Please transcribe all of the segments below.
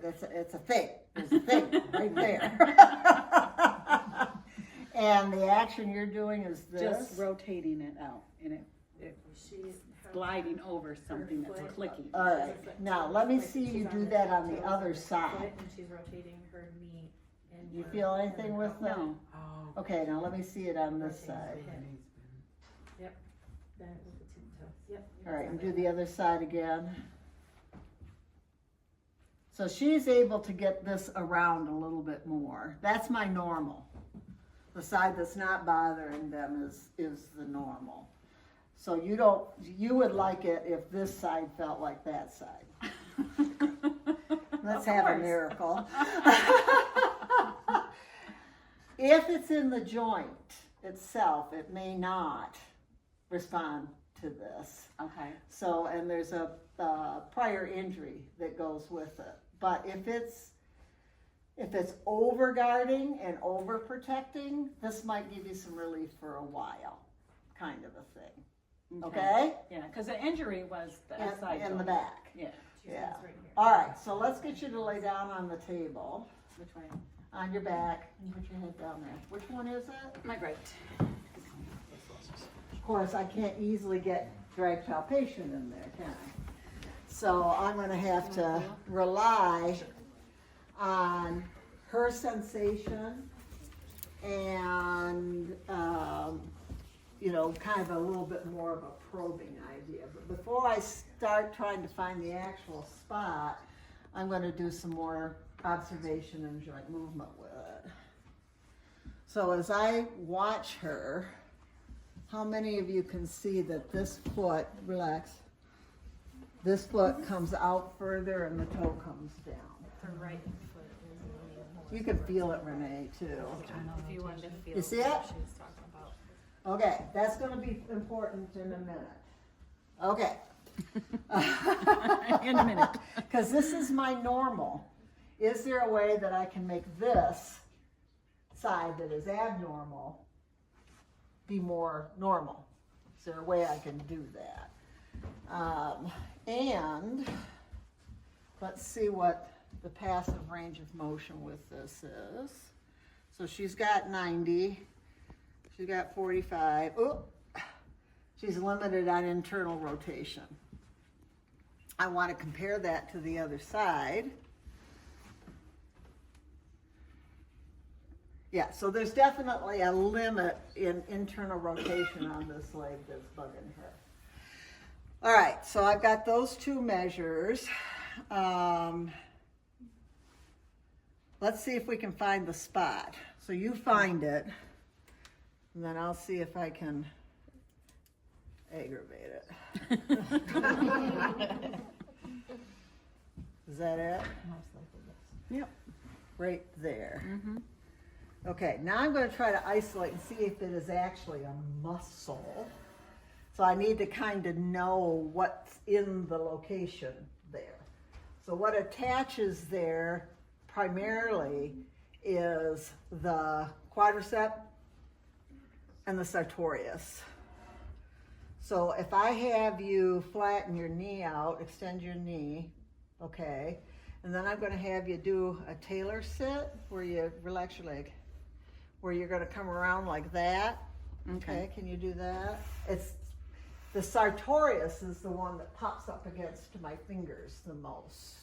it's a thing. There's a thing right there. And the action you're doing is this? Just rotating it out, and it's gliding over something that's clicking. All right. Now, let me see you do that on the other side. And she's rotating her knee. And Do you feel anything with them? No. Okay, now let me see it on this side. Yep. Bend it with the two toes. Yep. All right, and do the other side again. So she's able to get this around a little bit more. That's my normal. The side that's not bothering them is the normal. So you would like it if this side felt like that side. Let's have a miracle. If it's in the joint itself, it may not respond to this. Okay. So, and there's a prior injury that goes with it. But if it's over-guarding and over-protecting, this might give you some relief for a while, kind of a thing. Okay? Yeah, because the injury was the side In the joint. back. Yeah. Yeah. Right here. All right, so let's get you to lay down on the table, Which way? on your back, and put your head down there. Which one is it? My right. Of course, I can't easily get drag palpation in there, can I? So I'm going to have to rely on her sensation and, kind of a little bit more of a probing idea. But before I start trying to find the actual spot, I'm going to do some more observation and joint movement with it. So as I watch her, how many of you can see that this foot, relax, this foot comes out further and the toe comes down? Her right foot is You can feel it, Renee, too. if you wanted to feel You see what it? she was talking about. Okay, that's going to be important in a minute. Okay. In a minute. Because this is my normal. Is there a way that I can make this side that is abnormal be more normal? Is there a way I can do that? And let's see what the passive range of motion with this is. So she's got 90. She's got 45. Oh, she's limited on internal rotation. I want to compare that to the other side. Yeah, so there's definitely a limit in internal rotation on this leg that's bugging her. All right, so I've got those two measures. Let's see if we can find the spot. So you find it, and then I'll see if I can aggravate it. Is that it? Yep. Right there. Okay, now I'm going to try to isolate and see if it is actually a muscle. So I need to kind of know what's in the location there. So what attaches there primarily is the quadricep and the sartorius. So if I have you flatten your knee out, extend your knee, okay, and then I'm going to have you do a tailor sit where you relax your leg, where you're going to come around like that. Okay, can you do that? It's the sartorius is the one that pops up against my fingers the most.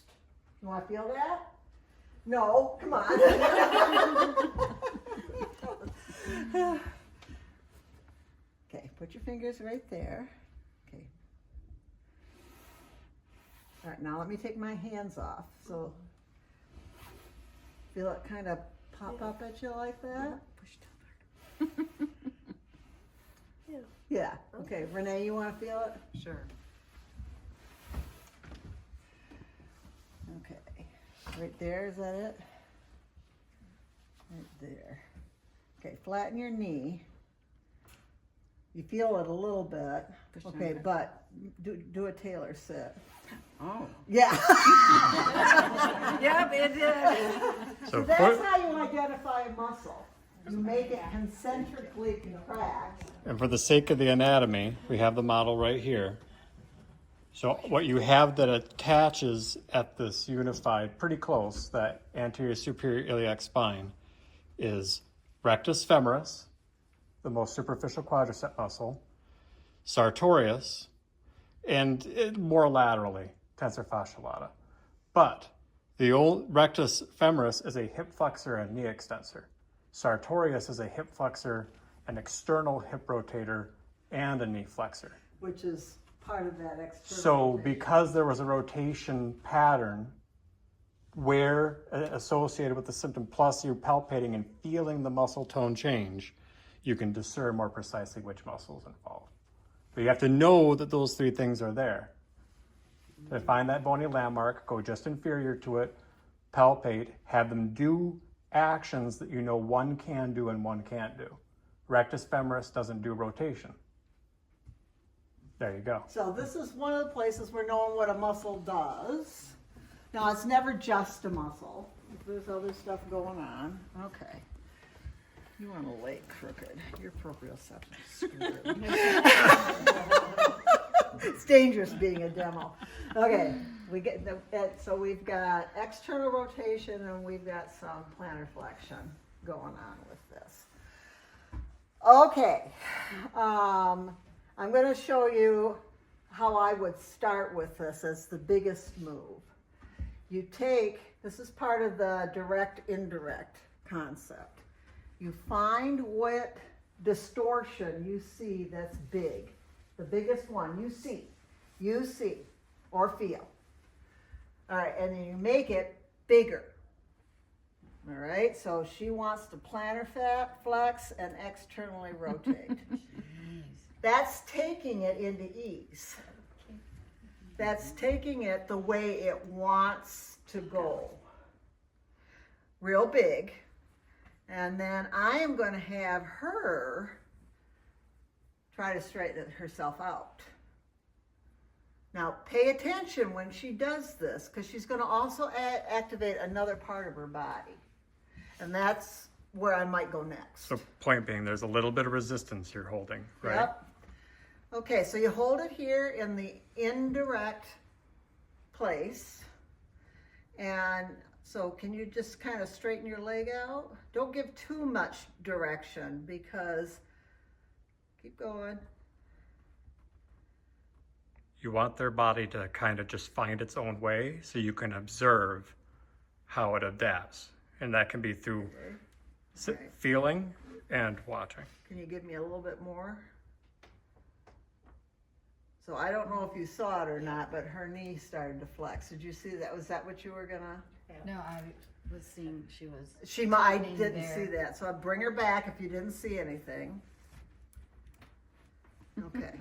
You want to feel that? No, come on. Okay, put your fingers right there. Okay. All right, now let me take my hands off. So feel it kind of pop up at you like that? Push down hard. Yeah. Okay, Renee, you want to feel it? Sure. Okay. Right there, is that it? Right there. Okay, flatten your knee. You feel it a little bit. Okay, but do a tailor sit. Oh. Yeah. Yep, it did. So that's how you identify a muscle. You make it concentrically contract. And for the sake of the anatomy, we have the model right here. So what you have that attaches at this unified, pretty close, that anterior superior iliac spine, is rectus femoris, the most superficial quadricep muscle, sartorius, and more laterally, tensor fascia lata. But the old rectus femoris is a hip flexor and knee extensor. Sartorius is a hip flexor, an external hip rotator, and a knee flexor. Which is part of that external. So rotation. because there was a rotation pattern where associated with the symptom, plus you're palpating and feeling the muscle tone change, you can discern more precisely which muscle is involved. But you have to know that those three things are there. To find that bony landmark, go just inferior to it, palpate, have them do actions that you know one can do and one can't do. Rectus femoris doesn't do rotation. There you go. So this is one of the places we're knowing what a muscle does. Now, it's never just a muscle. There's other stuff going on. Okay. You want to lay crooked. Your proprioception is screwed. It's dangerous being a demo. Okay, so we've got external rotation and we've got some plantar flexion going on with this. Okay, I'm going to show you how I would start with this as the biggest move. You take, this is part of the direct-indirect concept. You find what distortion you see that's big. The biggest one you see or feel. All right, and then you make it bigger. All right, so she wants to plantar flex and externally rotate. That's taking it into ease. That's taking it the way it wants to go. Real big. And then I am going to have her try to straighten herself out. Now, pay attention when she does this, because she's going to also activate another part of her body. And that's where I might go next. So point being, there's a little bit of resistance you're holding, right? Yep. Okay, so you hold it here in the indirect place. And so can you just kind of straighten your leg out? Don't give too much direction because, keep going. You want their body to kind of just find its own way so you can observe how it adapts. And that can be through feeling and watching. Can you give me a little bit more? So I don't know if you saw it or not, but her knee started to flex. Did you see that? Was that what you were gonna? No, I was seeing she was. I turning didn't there. see that, so I'll bring her back if you didn't see anything. Okay.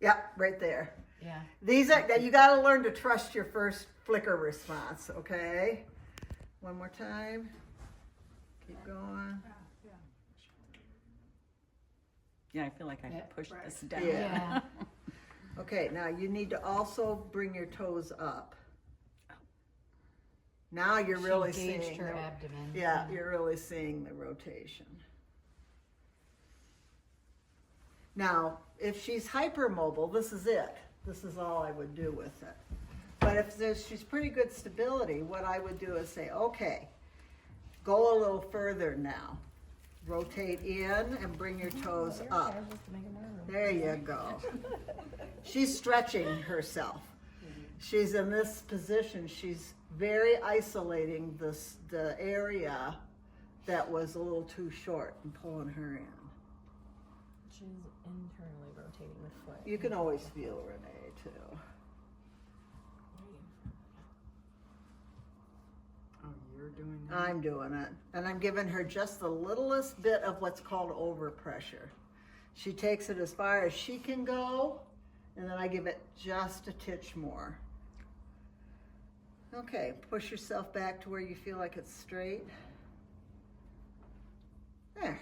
Yep, right there. Yeah. These are, you gotta learn to trust your first flicker response, okay? One more time. Keep going. Yeah, I feel like I Yeah. pushed this down. Yeah. Okay, now you need to also bring your toes up. Now you're really She engaged seeing her the, abdomen. yeah, you're really seeing the rotation. Now, if she's hypermobile, this is it. This is all I would do with it. But if she's pretty good stability, what I would do is say, okay, go a little further now. Rotate in and bring your toes up. There you go. She's stretching herself. She's in this position. She's very isolating the area that was a little too short and pulling her in. She's internally rotating the foot. You can always feel Renee too. Oh, you're doing that? I'm doing it. And I'm giving her just the littlest bit of what's called overpressure. She takes it as far as she can go, and then I give it just a titch more. Okay, push yourself back to where you feel like it's straight. There.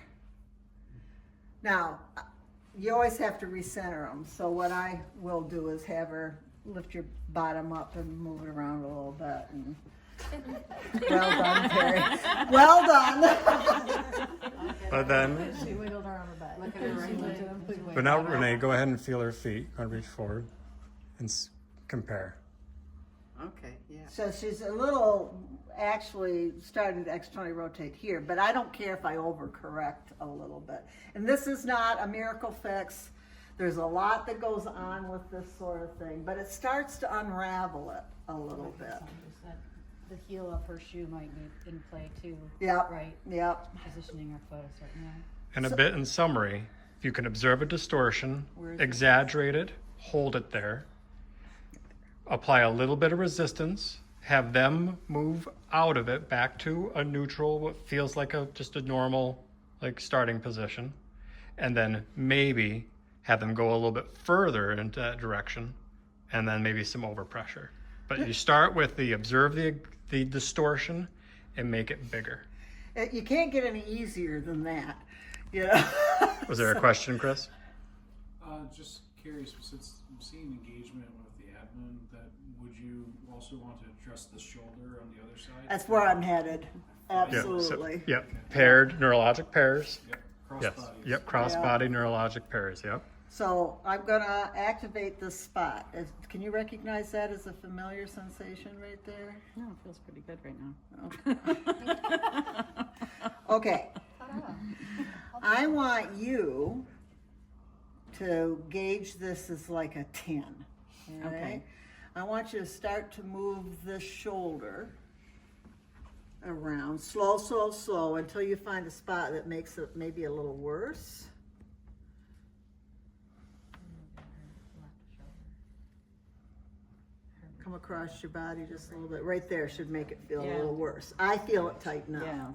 Now, you always have to recenter them. So what I will do is have her lift your bottom up and move it around a little bit. And Well done, Terry. Well done. But then, She wiggled her arm back. Look at her right leg. but now Renee, go ahead and feel her feet. Go reach forward and compare. Okay, yeah. So she's a little actually starting to externally rotate here, but I don't care if I overcorrect a little bit. And this is not a miracle fix. There's a lot that goes on with this sort of thing, but it starts to unravel it a little bit. The heel of her shoe might be in play too. Yep. Right. Yep. Positioning her foot a certain way. And a bit in summary, if you can observe a distortion, Where is it? exaggerate it, hold it there, apply a little bit of resistance, have them move out of it back to a neutral, what feels like just a normal like starting position, and then maybe have them go a little bit further into that direction, and then maybe some overpressure. But you start with observe the distortion and make it bigger. You can't get any easier than that, you know. Was there a question, Chris? Just curious, since I'm seeing engagement with the abdomen, that would you also want to address the shoulder on the other side? That's where I'm headed. Yeah, Absolutely. yep. Paired neurologic pairs. Yep. Cross Yes. bodies. Yep. Cross body neurologic pairs. Yep. So I'm gonna activate this spot. Can you recognize that as a familiar sensation right there? No, it feels pretty good right now. Okay. I want you to gauge this as like a 10. All right? Okay. I want you to start to move this shoulder around, slow, slow, slow, until you find a spot that makes it maybe a little worse. Come across your body just a little bit. Right there should make it feel a Yeah. little worse. I feel it tighten up. Yeah.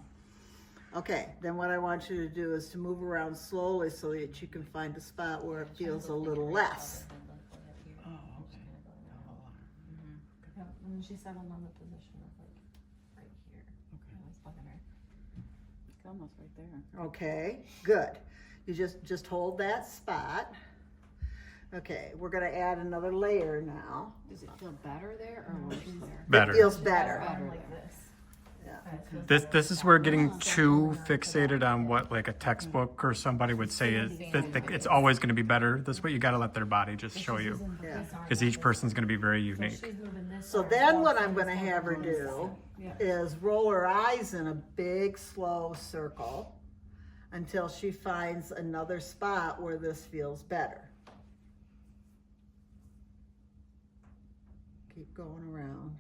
Okay, then what I want you to do is to move around slowly so that you can find a spot where it feels a little less. And then she settled on the position of like right here. Okay. I was bugging her. It's almost right there. Okay, good. You just hold that spot. Okay, we're gonna add another layer now. Does it feel better there or worse there? Better. It feels better. Arm like this. Yeah. This is where getting too fixated on what like a textbook or somebody would say is that it's always going to be better. That's what you got to let their body just show you, Yeah. because each person's going to be very unique. She's moving this. So arm then while what I'm she's gonna have her going do Yeah. is roll her eyes in a big, slow circle until she finds another spot where this feels better. Keep going around.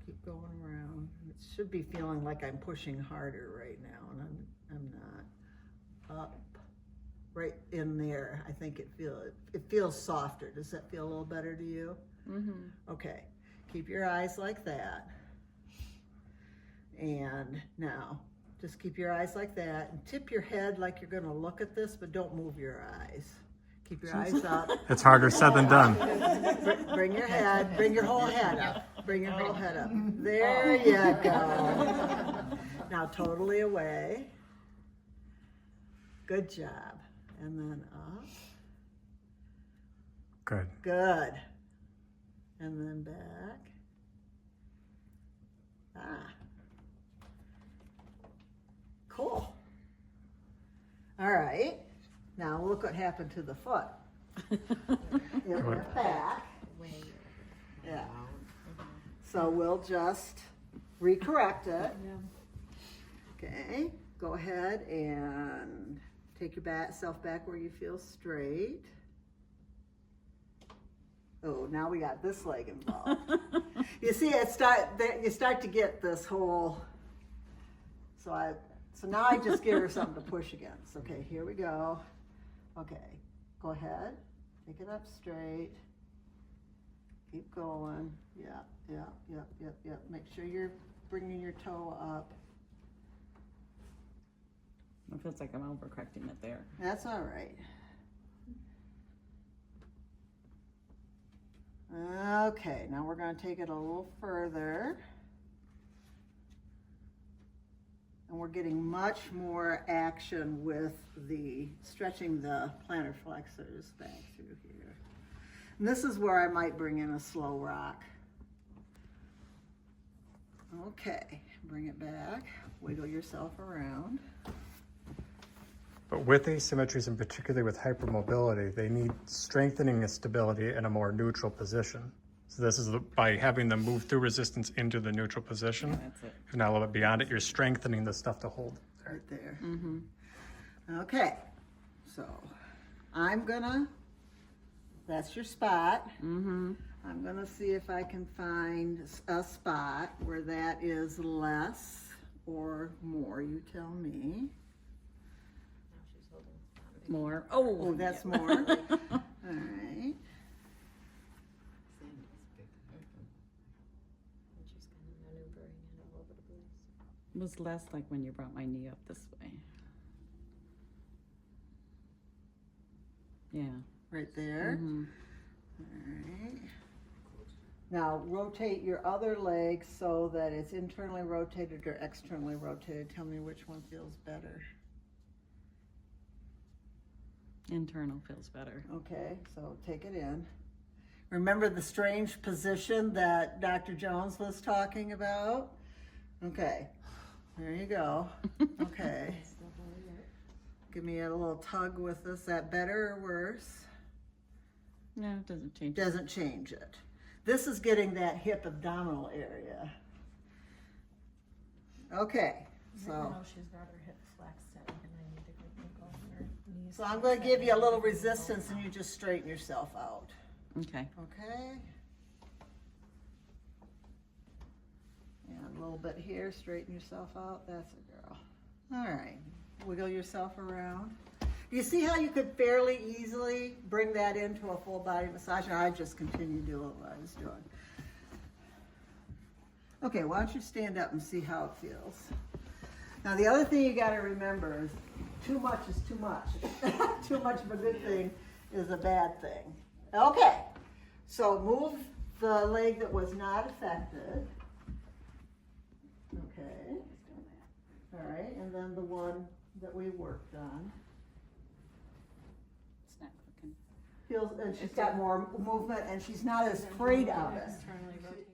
Keep going around. It should be feeling like I'm pushing harder right now, and I'm not. Up, right in there. I think it feels softer. Does that feel a little better to you? Mm-hmm. Okay. Keep your eyes like that. And now, just keep your eyes like that and tip your head like you're gonna look at this, but don't move your eyes. Keep your eyes up. It's harder said than done. Bring your head, bring your whole head up. Bring your whole head up. There you go. Now totally away. Good job. And then up. Good. Good. And then back. Ah. Cool. All right. Now look what happened to the foot. It went back. Yeah. So we'll just recorrect it. Okay. Go ahead and take your self back where you feel straight. Oh, now we got this leg involved. You see, you start to get this whole. So now I just give her something to push against. Okay, here we go. Okay, go ahead. Take it up straight. Keep going. Yeah. Make sure you're bringing your toe up. It feels like I'm overcorrecting it there. That's all right. Okay, now we're going to take it a little further. And we're getting much more action with the stretching the plantar flexors back through here. And this is where I might bring in a slow rock. Okay, bring it back, wiggle yourself around. But with asymmetries, and particularly with hypermobility, they need strengthening and stability in a more neutral position. So this is by having them move through resistance into the neutral position. That's it. And now a little bit beyond it, you're strengthening the stuff to hold there. Right there. Okay, so I'm gonna, that's your spot. I'm gonna see if I can find a spot where that is less or more, you tell me. Now she's holding. More. Oh, that's more. All right. And she's kind of maneuvering it all over the place. It was less like when you brought my knee up this way. Yeah. Right there. All right. Now rotate your other leg so that it's internally rotated or externally rotated. Tell me which one feels better. Internal feels better. Okay, so take it in. Remember the strange position that Dr. Jones was talking about? Okay, there you go. Okay. Give me a little tug with this. Is that better or worse? No, it doesn't change. Doesn't change it. This is getting that hip abdominal area. Okay, I so. know she's got her hip flexed and I need to go on her knees. So I'm going to give you a little resistance and you just straighten yourself out. Okay. Okay? And a little bit here, straighten yourself out. That's a girl. All right. Wiggle yourself around. Do you see how you could fairly easily bring that into a full body massage? And I just continue doing what I was doing. Okay, why don't you stand up and see how it feels? Now the other thing you got to remember is too much is too much. Too much of a good thing is a bad thing. Okay, so move the leg that was not affected. Okay. All right, and then the one that we worked on. It's not cooking. Feels, and she's got more movement and she's not as afraid of it. Externally rotated.